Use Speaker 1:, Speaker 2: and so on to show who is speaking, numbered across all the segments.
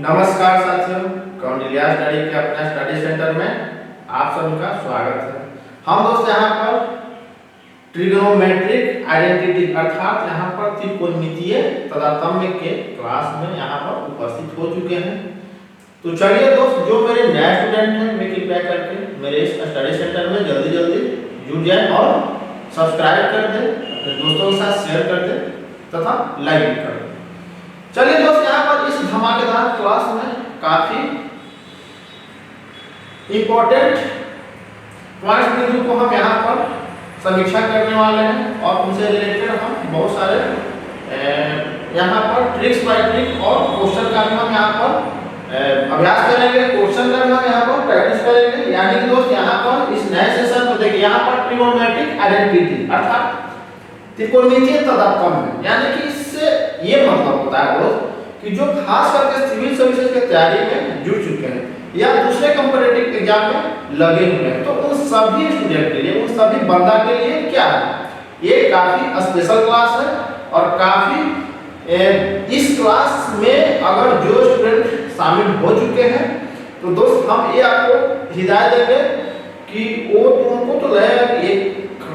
Speaker 1: नमस्कार साथियों, कौंडिल्या स्टडी के अपने स्टडी सेंटर में आप सभी का स्वागत है। हम दोस्त यहाँ पर ट्रिग्नोमेट्रिक आइडेंटिटी अर्थात यहाँ पर त्रिकोणमितीय तारतम्य के क्लास में यहाँ पर उपस्थित हो चुके हैं। तो चलिए दोस्त, जो मेरे नए स्टूडेंट हैं वे कृपया करके मेरे इस स्टडी सेंटर में जल्दी जल्दी जुड़ जाएं और सब्सक्राइब कर दें, अपने दोस्तों के साथ शेयर कर दें तथा लाइक कर दें। चलिए दोस्त, यहाँ पर इस धमाकेदार क्लास में काफी इंपॉर्टेंट पॉइंट्स बिंदु को हम यहाँ पर समीक्षा करने वाले हैं और उनसे रिलेटेड हम बहुत सारे यहाँ पर ट्रिक्स बाय ट्रिक और क्वेश्चन का भी हम यहाँ पर अभ्यास करेंगे, क्वेश्चन का भी हम यहाँ पर प्रैक्टिस करेंगे। यानी कि दोस्त यहाँ पर इस नए सेशन में देखिए, यहाँ पर ट्रिगोनोमेट्रिक आइडेंटिटी अर्थात त्रिकोणमितीय तारतम्य, यानी कि इससे ये मतलब होता है दोस्त कि जो खास करके सिविल सर्विसेज की तैयारी में जुड़ चुके हैं या दूसरे कंपैरेटिव एग्जाम में लगे हुए हैं, तो उन सभी स्टूडेंट के लिए, उन सभी बंदा के लिए क्या है, ये काफी स्पेशल क्लास है। और काफी इस क्लास में अगर जो स्टूडेंट शामिल हो चुके हैं तो दोस्त हम ये आपको हिदायत देंगे कि वो उनको तो लगेगा कि ये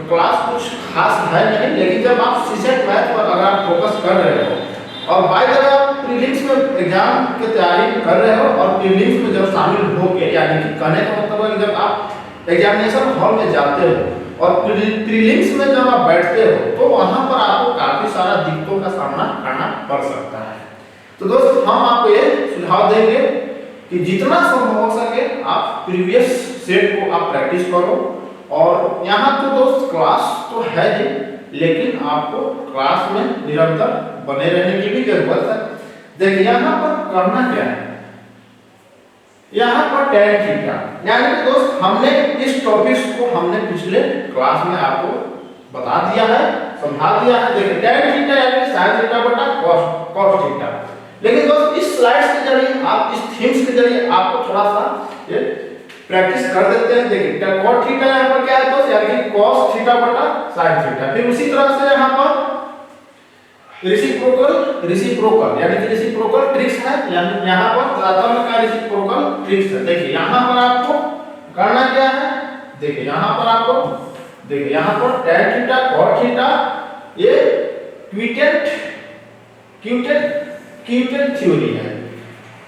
Speaker 1: क्लास कुछ खास है नहीं, लेकिन जब आप सीसेट मैथ पर अगर आप फोकस कर रहे हो और बाय द वे आप प्रीलिम्स में एग्जाम की तैयारी कर रहे हो और प्रीलिम्स में जब शामिल हो के, यानी कि कहने का मतलब है कि जब आप एग्जामिनेशन हॉल में जाते हो और प्रीलिम्स में जब आप बैठते हो तो वहां पर आपको काफी सारा दिक्कतों का सामना करना पड़ सकता है। तो दोस्त हम आपको ये सुझाव देंगे कि जितना संभव हो सके आप प्रीवियस सेट को आप प्रैक्टिस करो। और यहाँ तो दोस्त क्लास तो है ही, लेकिन आपको क्लास में निरंतर बने रहने की भी जरूरत है। देखिए यहाँ पर करना क्या है, यहाँ पर tan थीटा, यानी कि दोस्त हमने इस टॉपिक्स को हमने पिछले क्लास में आपको बता दिया है, समझा दिया है। देखिए tan थीटा यानी sin थीटा बटा cos थीटा। लेकिन दोस्त इस स्लाइड्स के जरिए, आप इस थीम्स के जरिए आपको थोड़ा सा ये प्रैक्टिस कर देते हैं। देखिए cos थीटा यहाँ पर क्या है दोस्त, यानी कि cos थीटा बटा sin थीटा। फिर उसी तरह से यहाँ पर रेसिप्रोकल यानी कि रेसिप्रोकल ट्रिक्स है, यानी यहाँ पर तारतम्य का रेसिप्रोकल ट्रिक्स है। देखिए यहाँ पर आपको करना क्या है, देखिए यहाँ पर आपको देखिए यहाँ पर tan थीटा cos थीटा ये क्विटेंट थ्योरी है।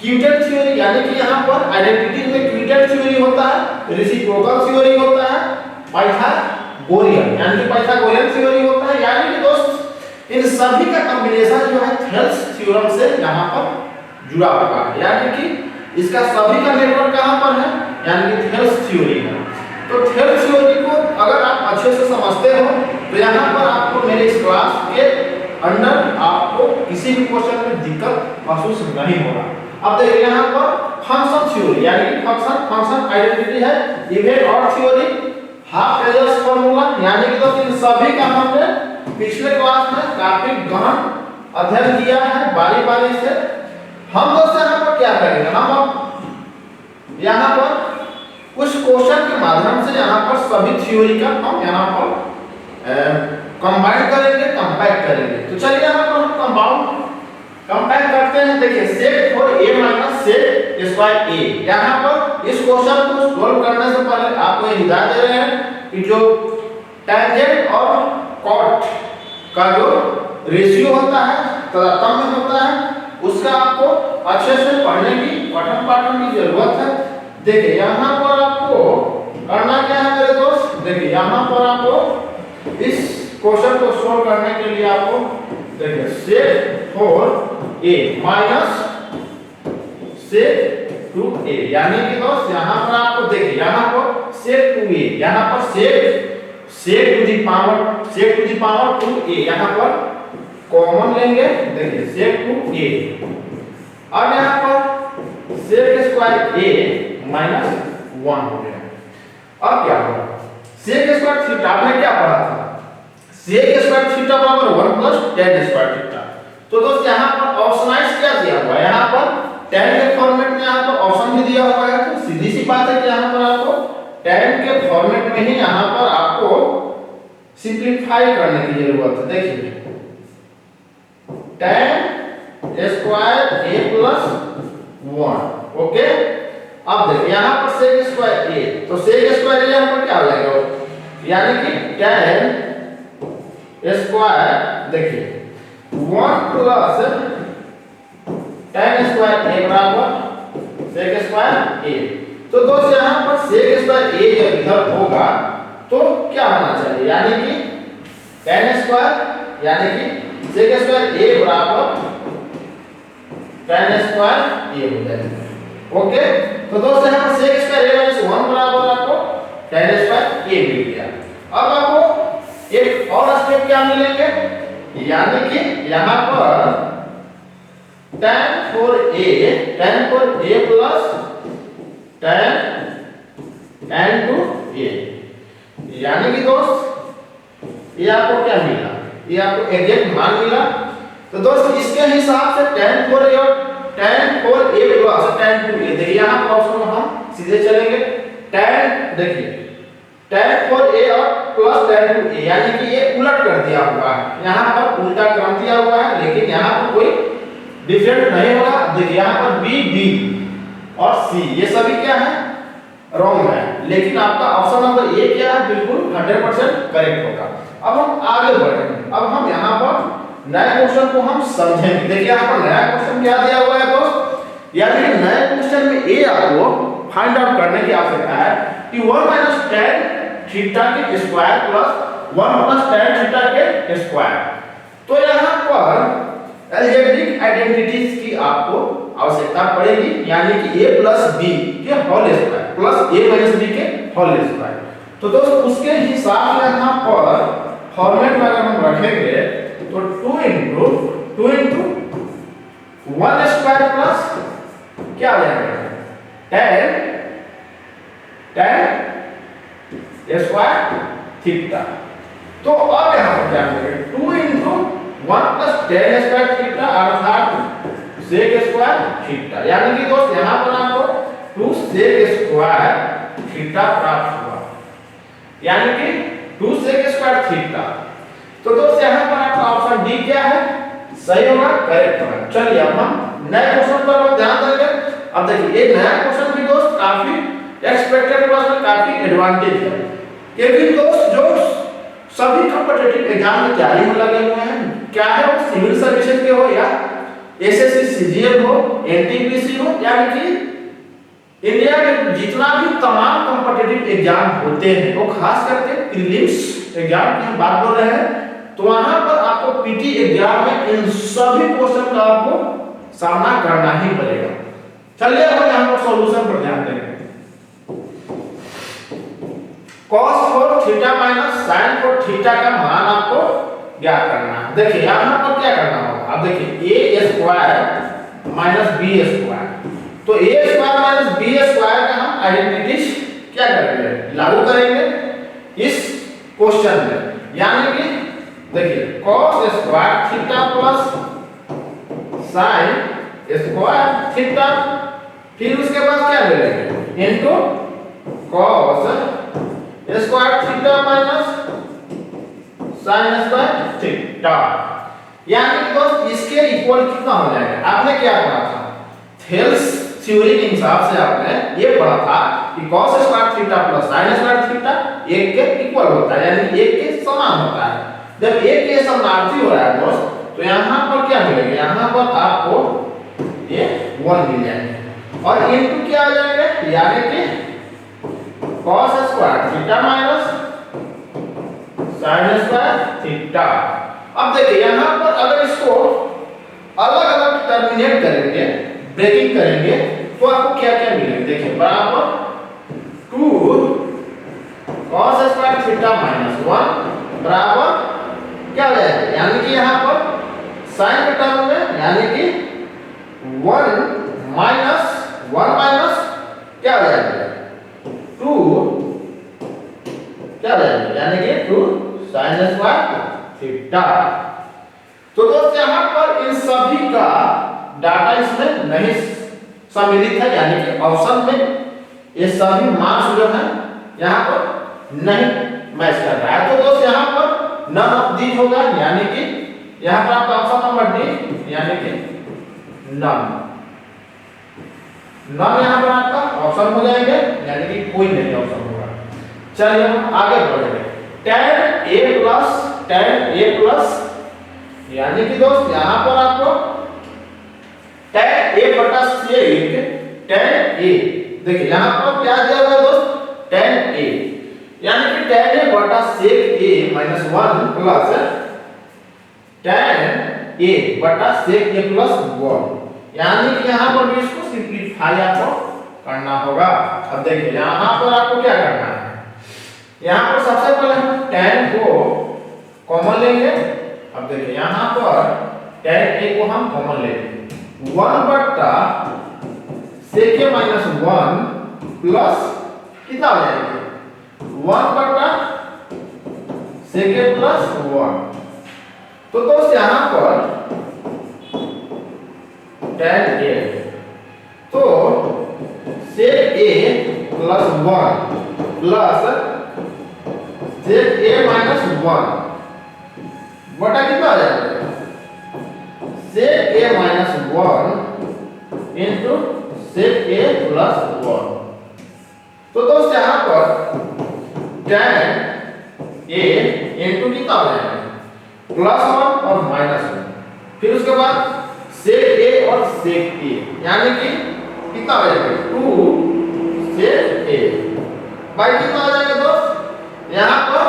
Speaker 1: क्विटेंट थ्योरी यानी कि यहाँ पर आइडेंटिटी में क्विटेंट थ्योरी होता है, रेसिप्रोकल थ्योरी होता है, पाइथागोरियन यानी कि पाइथागोरियन थ्योरी होता है। यानी कि दोस्त इन सभी का कॉम्बिनेशन जो है थेल्स थ्योरम से यहाँ पर जुड़ा हुआ है, यानी कि इसका सभी का नेटवर्क कहाँ पर है, यानी कि थेल्स थ्योरी है। तो थेल्स थ्योरी को अगर आप अच्छे से समझते हो तो यहाँ पर आपको मेरे इस क्लास के अंदर आपको किसी भी क्वेश्चन में दिक्कत महसूस नहीं होगा। अब देखिए यहाँ पर फंक्शन थ्योरी यानी कि फंक्शन आइडेंटिटी है, इवेंट और थ्योरी, हाफ रेडियस फार्मूला, यानी कि दोस्त इन सभी का हमने पिछले क्लास में काफी गहन अध्ययन किया है बारी बारी से। हम दोस्त यहाँ पर क्या करेंगे, हम अब यहाँ पर कुछ क्वेश्चन के माध्यम से यहाँ पर सभी थ्योरी का हम यहाँ पर कंबाइन करेंगे, कंपैक्ट करेंगे। तो चलिए यहाँ पर हम कंपैक्ट करते हैं। देखिए sec four a minus sec square a, यहाँ पर इस क्वेश्चन को सॉल्व करने से पहले आपको ये हिदायत दे रहे हैं कि जो टेंजेंट और कॉट का जो रेशियो होता है, तारतम्य होता है, उसका आपको अच्छे से पढ़ने की पठन पाठन की जरूरत है। देखिए यहाँ पर आपको करना क्या है मेरे दोस्त, देखिए यहाँ पर आपको इस क्वेश्चन को सॉल्व करने के लिए आपको देखिए sec four a minus sec two a, यानी कि दोस्त यहाँ पर आपको देखिए यहाँ पर सेक टू a, यहाँ पर sec to the power two a यहाँ पर कॉमन लेंगे। देखिए सेक टू a, अब यहाँ पर सेक स्क्वायर a माइनस 1 हो गया। अब क्या होगा, सेक स्क्वायर थीटा आपने क्या पढ़ा था, सेक स्क्वायर थीटा बराबर 1 प्लस tan स्क्वायर थीटा। तो दोस्त यहाँ पर ऑप्शनाइज क्या दिया हुआ है, यहाँ पर tan के फॉर्मेट में यहाँ पर ऑप्शन भी दिया हुआ है। तो सीधी सी बात है कि यहाँ पर आपको tan के फॉर्मेट में ही यहाँ पर आपको सिंपलीफाई करने की जरूरत है। देखिए tan square a plus 1। Okay, अब देखिए यहाँ पर sec स्क्वायर a, तो sec स्क्वायर a यहाँ पर क्या हो जाएगा, यानी कि tan स्क्वायर, देखिए 1 प्लस tan स्क्वायर a बराबर sec स्क्वायर a। तो दोस्त यहाँ पर sec स्क्वायर a जब इधर होगा तो क्या होना चाहिए, यानी कि tan स्क्वायर, यानी कि sec स्क्वायर a बराबर tan स्क्वायर a हो जाएगा। ओके, तो दोस्त यहाँ पर sec स्क्वायर a माइनस 1 बराबर आपको tan स्क्वायर a मिल गया। अब आपको एक और स्टेप क्या मिलेंगे, यानी कि यहाँ पर tan for a plus tan to a, यानी कि दोस्त ये आपको क्या मिला, ये आपको एग्जैक्ट मान मिला। तो दोस्त इसके हिसाब से tan for a और tan for a plus tan to a, देखिए यहाँ पर ऑप्शन में हम सीधे चलेंगे। tan, देखिए tan for a और प्लस tan to a, यानी कि ये उलट कर दिया हुआ है, यहाँ पर उल्टा क्रम दिया हुआ है, लेकिन यहाँ पर कोई डिफरेंट नहीं होगा। देखिए यहाँ पर b, d और c ये सभी क्या है, रॉन्ग है, लेकिन आपका ऑप्शन नंबर ए क्या है, बिल्कुल 100% करेक्ट होगा। अब हम आगे बढ़ेंगे, अब हम यहाँ पर नए क्वेश्चन को हम समझेंगे। देखिए यहाँ पर नया क्वेश्चन क्या दिया हुआ है दोस्त, यानी कि नए क्वेश्चन में ए आपको फाइंड आउट करने की आवश्यकता है कि 1 माइनस tan थीटा के square plus 1 plus tan theta के स्क्वायर। तो यहाँ पर अलजेब्रिक आइडेंटिटीज की आपको आवश्यकता पड़ेगी, यानी कि a प्लस b के whole square plus a minus b के होल स्क्वायर। तो दोस्त उसके हिसाब से यहाँ पर फॉर्मेट में अगर हम रखेंगे तो 2 into 1 स्क्वायर प्लस क्या हो जाएगा, tan स्क्वायर थीटा। तो अब यहाँ पर क्या करेंगे, 2 into 1 plus tan square theta अर्थात sec स्क्वायर थीटा, यानी कि दोस्त यहाँ पर आपको 2 sec स्क्वायर थीटा प्राप्त हुआ, यानी कि 2 sec स्क्वायर थीटा। तो दोस्त यहाँ पर आपका ऑप्शन डी क्या है, सही होगा, करेक्ट होगा। चलिए अब हम नए क्वेश्चन पर ध्यान देंगे। अब देखिए ये नया क्वेश्चन भी दोस्त काफी एक्सपेक्टेड क्वेश्चन, काफी एडवांटेज है, क्योंकि दोस्त जो सभी कॉम्पिटिटिव एग्जाम में तैयारी में लगे हुए हैं, क्या है वो सिविल सर्विसेज के हो या एसएससी सीजीएल हो, एनटीपीसी हो, यानी कि इंडिया के जितना भी तमाम कॉम्पिटिटिव एग्जाम होते हैं, वो खास करके प्रीलिम्स एग्जाम की हम बात कर रहे हैं, तो वहां पर आपको पीटी एग्जाम में इन सभी क्वेश्चन का आपको सामना करना ही पड़ेगा। चलिए हम यहाँ पर सॉल्यूशन पर ध्यान देंगे। cos for theta minus sin for theta का मान आपको ज्ञात करना है। देखिए यहाँ पर क्या करना होगा, अब देखिए a square minus b square, तो a square minus b square का हम आइडेंटिटीज क्या करेंगे, लागू करेंगे इस क्वेश्चन में, यानी कि देखिए cos square theta plus sin square theta, फिर उसके बाद क्या ले लेंगे into cos square theta minus sin square theta, यानी कि दोस्त इसके इक्वल कितना हो जाएगा, आपने क्या पढ़ा था, थेल्स थ्योरी के हिसाब से आपने ये पढ़ा था कि cos square theta plus sin square theta 1 के इक्वल होता है, यानी 1 के समान होता है। जब 1 के समानार्थी हो रहा है दोस्त, तो यहाँ पर क्या मिलेगा, यहाँ पर आपको ये 1 मिल जाएंगे और इनटू क्या आ जाएंगे, यानी कि cos square theta minus sin square theta. अब देखिए यहाँ पर अगर इसको अलग-अलग टर्मिनेट करेंगे, ब्रेकिंग करेंगे, तो आपको क्या-क्या मिलेगा, देखिए बराबर 2 cos स्क्वायर थीटा माइनस 1 बराबर क्या हो जाएगा, यानी कि यहाँ पर sin के टर्म में, यानी कि 1 माइनस क्या हो जाएगा 2 क्या हो जाएगा, यानी कि 2 sin स्क्वायर थीटा। तो दोस्त यहाँ पर इन सभी का डाटा इसमें नहीं सम्मिलित है, यानी कि ऑप्शन में ये सभी मार्क्स जो है यहाँ पर नहीं मैच कर रहा है। तो दोस्त यहाँ पर नन ऑफ दीज होगा, यानी कि यहाँ पर आपका ऑप्शन नंबर डी, यानी कि नन। नॉन यहाँ पर आपका ऑप्शन हो जाएंगे, यानी कि कोई नहीं ऑप्शन होगा। चलिए हम आगे बढ़ेंगे। tan a प्लस यानी कि दोस्त यहाँ पर आपको tan a बटा sec tan a, देखिए यहाँ पर क्या दिया हुआ है दोस्त, tan a, यानी कि tan a बटा sec a minus 1 plus tan a बटा sec a प्लस 1, यानी कि यहाँ पर भी इसको सिंपलीफाई आपको करना होगा। अब देखिए यहाँ पर आपको क्या करना है, यहाँ पर सबसे पहले हम tan को कॉमन लेंगे। अब देखिए यहाँ पर tan a को हम कॉमन लेंगे, 1 बटा sec a माइनस 1 प्लस कितना हो जाएगा, 1 बटा sec a प्लस 1। तो दोस्त यहाँ पर tan a, तो sec a plus 1 plus sec a minus 1 बटा कितना आ जाएगा, sec a minus 1 into sec a plus 1। तो दोस्त यहाँ पर tan a इंटू कितना आ जाएगा, प्लस 1 और माइनस 1, फिर उसके बाद sec a और sec a, यानी कि कितना आ जाएगा, 2 sec a बाई कितना आ जाएगा दोस्त, यहाँ पर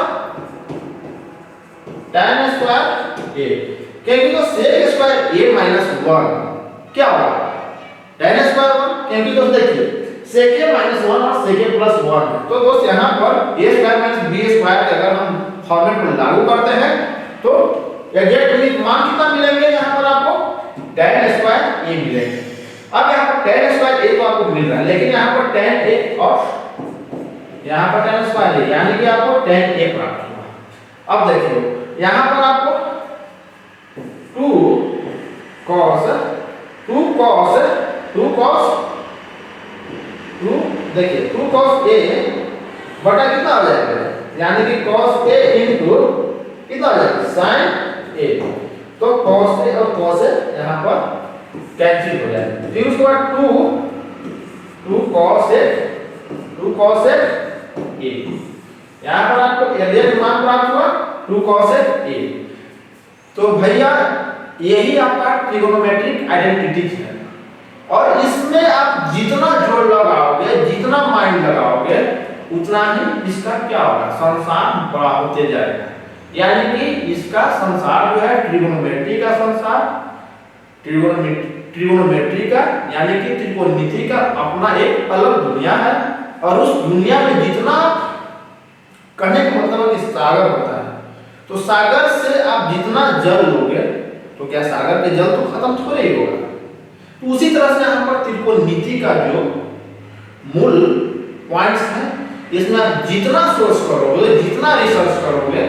Speaker 1: tan स्क्वायर a, क्योंकि तो sec स्क्वायर a माइनस 1 क्या होगा, tan स्क्वायर 1, क्योंकि दोस्त देखिए sec a माइनस 1 और sec a प्लस 1 है। तो दोस्त यहाँ पर a square minus b square अगर हम फॉर्मेट में लागू करते हैं तो एग्जैक्ट मान कितना मिलेंगे, यहाँ पर आपको tan स्क्वायर a मिलेंगे। अब यहाँ पर tan स्क्वायर a तो आपको मिल रहा है, लेकिन यहाँ पर tan a और यहाँ पर tan स्क्वायर a, यानी कि आपको tan a प्राप्त हुआ। अब देखिए यहाँ पर आपको 2 cos देखिए 2 cos a बटा कितना हो जाएगा, यानी कि cos a इंटू कितना हो जाएगा, sin a। तो cos a और cos a यहाँ पर कैंसिल हो जाएगा। फिर उसके बाद 2 cos a a, यहाँ पर आपको एरिया मान प्राप्त हुआ 2 cos a। तो भैया यही आपका ट्रिगोनोमेट्रिक आइडेंटिटी है, और इसमें आप जितना जोड़ लगाओगे, जितना माइंड लगाओगे, उतना ही इसका क्या होगा, संसार बड़ा होते जाएगा। यानी कि इसका संसार जो है ट्रिगोनोमेट्री का संसार, ट्रिगोनोमेट्री का यानी कि त्रिकोणमिति का अपना एक अलग दुनिया है, और उस दुनिया में जितना कहने का मतलब कि सागर होता है, तो सागर से आप जितना जल लोगे तो क्या सागर के जल तो खत्म थोड़े ही होगा। तो उसी तरह से यहाँ पर त्रिकोणमिति का जो मूल पॉइंट्स है, इसमें आप जितना सोर्स करोगे, जितना रिसर्च करोगे,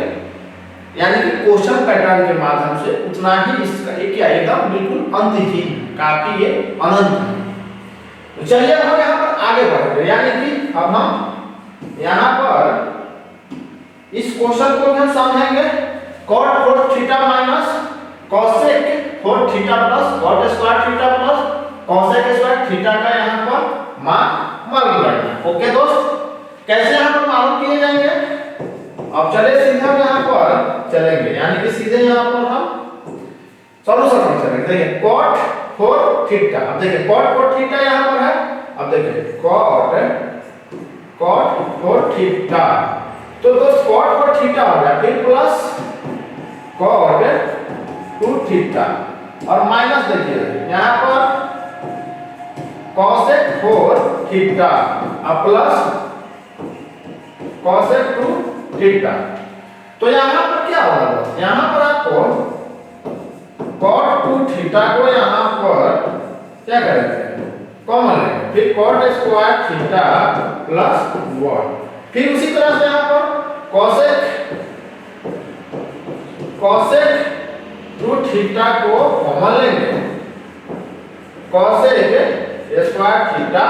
Speaker 1: यानी कि क्वेश्चन पैटर्न के माध्यम से, उतना ही इसका क्या एकदम बिल्कुल अंतहीन, काफी ये अनंत है। तो चलिए हम यहाँ पर आगे बढ़ते हैं, यानी कि अब हम यहाँ पर इस क्वेश्चन को हम समझेंगे cot 4 theta minus cosec 4 theta plus cot square theta plus cosec square theta का यहाँ पर मान मालूम करना। ओके दोस्त, कैसे यहाँ पर मालूम किए जाएंगे, अब चले सीधे हम यहाँ पर चलेंगे, यानी कि सीधे यहाँ पर हम सॉल्यूशन चलेंगे। देखिए cot 4 थीटा, अब देखिए cot 4 थीटा यहाँ पर है, अब देखिए cot 4 थीटा, तो दोस्त cot 4 थीटा हो गया, फिर प्लस cot 2 थीटा, और माइनस देखिए यहाँ पर cosec 4 थीटा और प्लस cosec 2 थीटा। तो यहाँ पर क्या होगा, यहाँ पर आपको cot 2 थीटा को यहाँ पर क्या करेंगे, कॉमन लेंगे, फिर cot स्क्वायर थीटा प्लस 1, फिर उसी तरह से यहाँ पर cosec 2 थीटा को कॉमन लेंगे, cosec स्क्वायर थीटा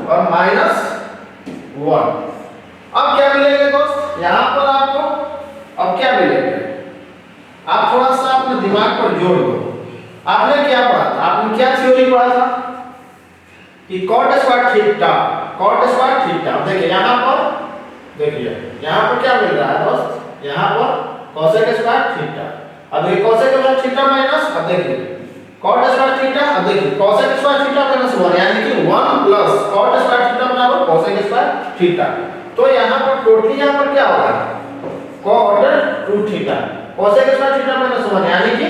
Speaker 1: और माइनस 1। अब क्या मिलेगा दोस्त, यहाँ पर आपको अब क्या मिलेगा, आप थोड़ा सा अपने दिमाग पर जोड़ दो। आपने क्या पढ़ा था, आपने क्या थ्योरी पढ़ा था कि cot square theta, cot square theta. देखिए यहाँ पर, देखिए यहाँ पर क्या मिल रहा है दोस्त, यहाँ पर cosec स्क्वायर थीटा। अब देखिए cosec स्क्वायर थीटा माइनस, अब देखिए cot स्क्वायर थीटा, अब देखिए cosec स्क्वायर थीटा माइनस 1 यानी कि 1 प्लस cot स्क्वायर थीटा बराबर cosec स्क्वायर थीटा। तो यहाँ पर टोटली यहाँ पर क्या होगा, cot 2 theta, cosec square theta minus 1 यानी कि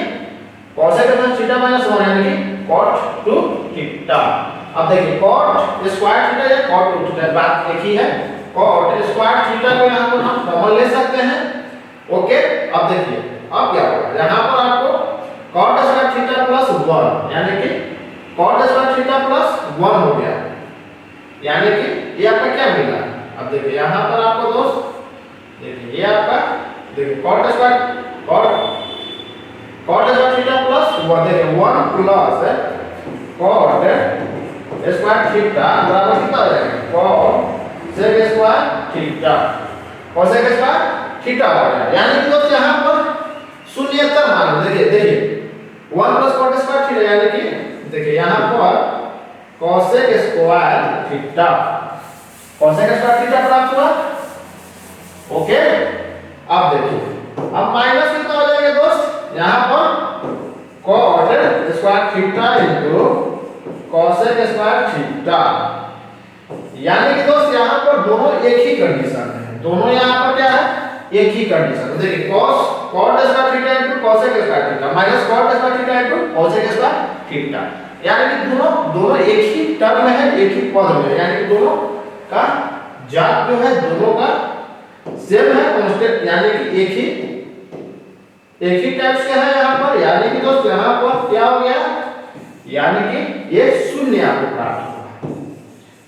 Speaker 1: cosec स्क्वायर थीटा माइनस 1 यानी कि cot 2 थीटा। अब देखिए cot स्क्वायर थीटा या cot 2 थीटा बात एक ही है। cot स्क्वायर थीटा को यहाँ पर हम कॉमन ले सकते हैं। ओके, अब देखिए अब क्या होगा, यहाँ पर आपको cot स्क्वायर थीटा प्लस 1 यानी कि cot स्क्वायर थीटा प्लस 1 हो गया, यानी कि ये आपका क्या मिला। अब देखिए यहाँ पर आपको दोस्त, देखिए ये आपका, देखिए cot स्क्वायर थीटा प्लस 1, देखिए 1 प्लस cot स्क्वायर थीटा बराबर कितना हो जाएगा, cosec square theta, cosec square theta हो गया। यानी कि दोस्त यहाँ पर शून्यतर मान, देखिए 1 प्लस cot स्क्वायर थीटा यानी कि देखिए यहाँ पर cosec square theta, cosec square theta प्राप्त हुआ। ओके, अब देखिए अब माइनस कितना हो जाएगा दोस्त, यहाँ पर cot square theta into cosec square theta, यानी कि दोस्त यहाँ पर दोनों एक ही कंडीशन है, दोनों यहाँ पर क्या है, एक ही कंडीशन। देखिए cot square theta into cosec square theta minus cot square theta into cosec square theta, यानी कि दोनों एक ही टर्म है, एक ही पद में, यानी कि दोनों का जात जो है दोनों का सेम है, कांस्टेंट, यानी कि एक ही टाइप से है यहाँ पर। यानी कि दोस्त यहाँ पर क्या हो गया, यानी कि ये शून्य आपको प्राप्त हुआ,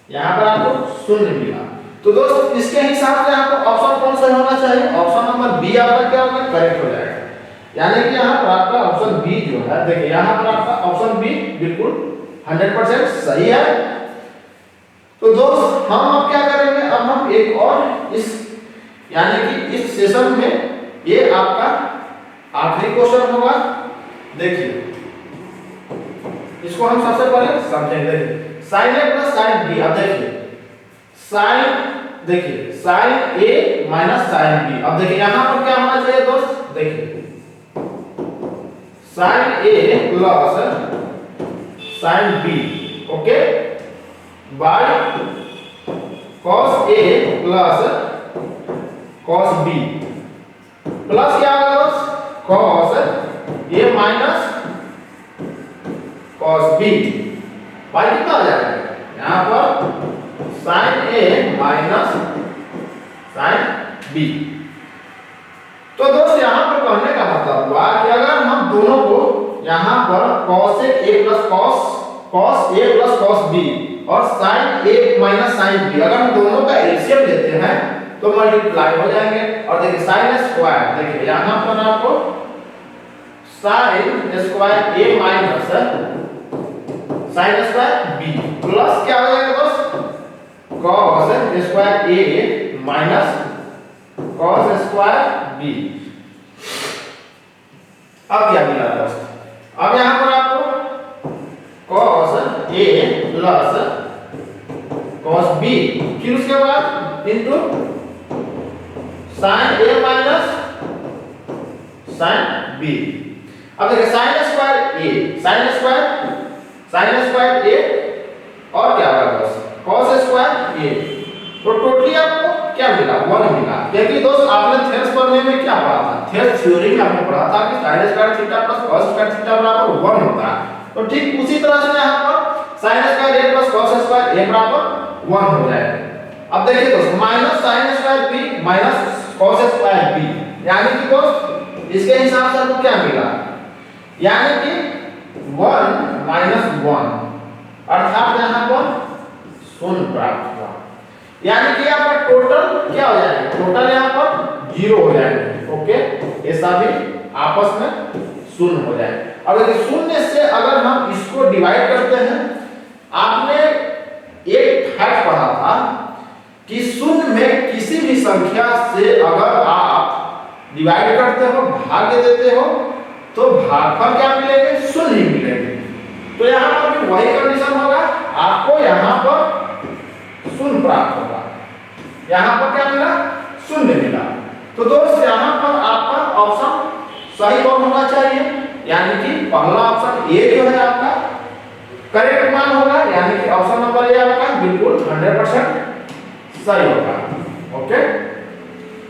Speaker 1: यहाँ पर आपको शून्य मिला। तो दोस्त इसके हिसाब से आपको ऑप्शन कौन सा होना चाहिए, ऑप्शन नंबर बी आपका क्या होगा, करेक्ट हो जाएगा। यानी कि यहाँ पर आपका ऑप्शन बी जो है, देखिए यहाँ पर आपका ऑप्शन बी बिल्कुल 100% सही है। तो दोस्त हम अब क्या करेंगे, अब हम एक और इस यानी कि इस सेशन में ये आपका आखिरी क्वेश्चन होगा। देखिए इसको हम सबसे पहले समझेंगे। देखिए sin a plus sin b, अब देखिए sin a minus sin b। अब देखिए यहाँ पर क्या होना चाहिए दोस्त, देखिए sin a plus sin b, okay, by cos a plus cos b plus क्या होगा दोस्त, cos a minus cos b, by कितना हो जाएगा, यहाँ पर sin a minus sin b। तो दोस्त यहाँ पर कहने का मतलब हुआ कि अगर हम दोनों को यहाँ पर cos a plus cos a plus cos b और sin a minus sin b, अगर हम दोनों का एलसीएम लेते हैं तो मल्टीप्लाई हो जाएंगे। और देखिए sin स्क्वायर, देखिए यहाँ पर आपको sin square a minus sin square b plus क्या हो जाएगा दोस्त, cos square a minus cos square b। अब क्या मिला दोस्त, अब यहाँ पर आपको cos a plus cos b, फिर उसके बाद into sin a minus sin b। अब देखिए sin स्क्वायर a और क्या होगा दोस्त cos स्क्वायर a, तो टोटली आपको क्या मिला, 1 मिला। क्योंकि दोस्त आपने थेरस पढ़ने में क्या पढ़ा था, थेरस थ्योरी में आपने पढ़ा था कि sin square theta plus cos square theta बराबर 1 होता है। तो ठीक उसी तरह से यहाँ पर sin square a plus cos square a बराबर 1 हो जाएगा। अब देखिए दोस्त minus sin square b minus cos square b, यानी कि दोस्त इसके हिसाब से आपको क्या मिला, यानी कि 1 माइनस 1 अर्थात यहाँ पर शून्य प्राप्त हुआ। यानी कि यहाँ पर टोटल क्या हो जाएगा, टोटल यहाँ पर 0 हो जाएगा। ओके, ये सभी आपस में शून्य हो जाएगा। अब देखिए शून्य से अगर हम इसको डिवाइड करते हैं, आपने एक फैक्ट पढ़ा था कि शून्य में किसी भी संख्या से अगर आप डिवाइड करते हो, भाग्य देते हो, तो भागफल क्या मिलेंगे, शून्य मिलेंगे। तो यहाँ पर भी वही कंडीशन होगा, आपको यहाँ पर शून्य प्राप्त होगा। यहाँ पर क्या मिला? शून्य मिला। तो दोस्त यहाँ पर आपका ऑप्शन सही कौन होना चाहिए, यानी कि पहला ऑप्शन ए जो है आपका करेक्ट मान होगा, यानी कि ऑप्शन नंबर ए आपका बिल्कुल 100% सही होगा। ओके,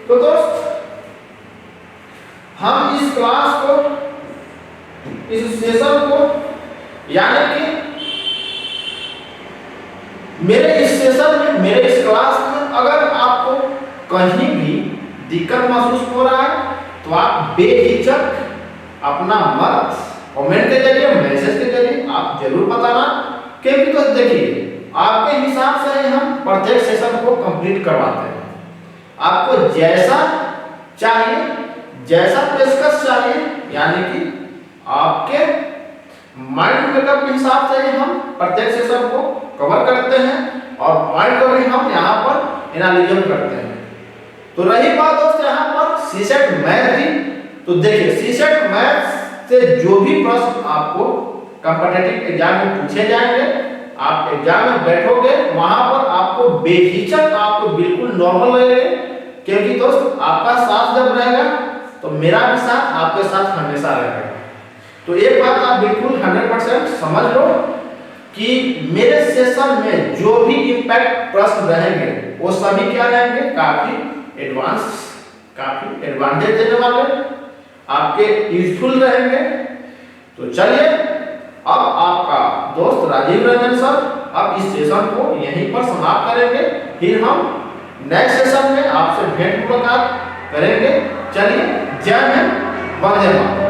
Speaker 1: तो दोस्त हम इस क्लास को, इस सेशन को, यानी कि मेरे इस सेशन में, मेरे इस क्लास में अगर आपको कहीं भी दिक्कत महसूस हो रहा है तो आप बेहिचक अपना मत कमेंट के जरिए, मैसेज के जरिए आप जरूर बताना। क्योंकि तो देखिए, आपके हिसाब से ही हम प्रत्येक सेशन को कंप्लीट करवाते हैं। आपको जैसा चाहिए, जैसा पेशकश चाहिए, यानी कि आपके माइंड मेकअप के हिसाब से ही हम प्रत्येक सेशन को कवर करते हैं और पॉइंट को भी हम यहाँ पर एनालिसिस करते हैं। तो रही बात दोस्त यहाँ पर सीसेट मैथ की, तो देखिए सीसेट मैथ से जो भी प्रश्न आपको कॉम्पिटिटिव एग्जाम में पूछे जाएंगे, आप एग्जाम में बैठोगे वहां पर आपको बेहिचक, आपको बिल्कुल नॉर्मल लगेगा। क्योंकि दोस्त आपका साथ जब रहेगा तो मेरा भी साथ आपके साथ हमेशा रहेगा। तो एक बात आप बिल्कुल 100% समझ लो कि मेरे सेशन में जो भी इम्पैक्ट प्रश्न रहेंगे वो सभी क्या रहेंगे, काफी एडवांस, काफी एडवांटेज देने वाले, आपके यूजफुल रहेंगे। तो चलिए, अब आपका दोस्त राजीव रंजन सर अब इस सेशन को यहीं पर समाप्त करेंगे, फिर हम नेक्स्ट सेशन में आपसे भेंट मुलाकात करेंगे। चलिए, जय हिंद, वंदे मातरम।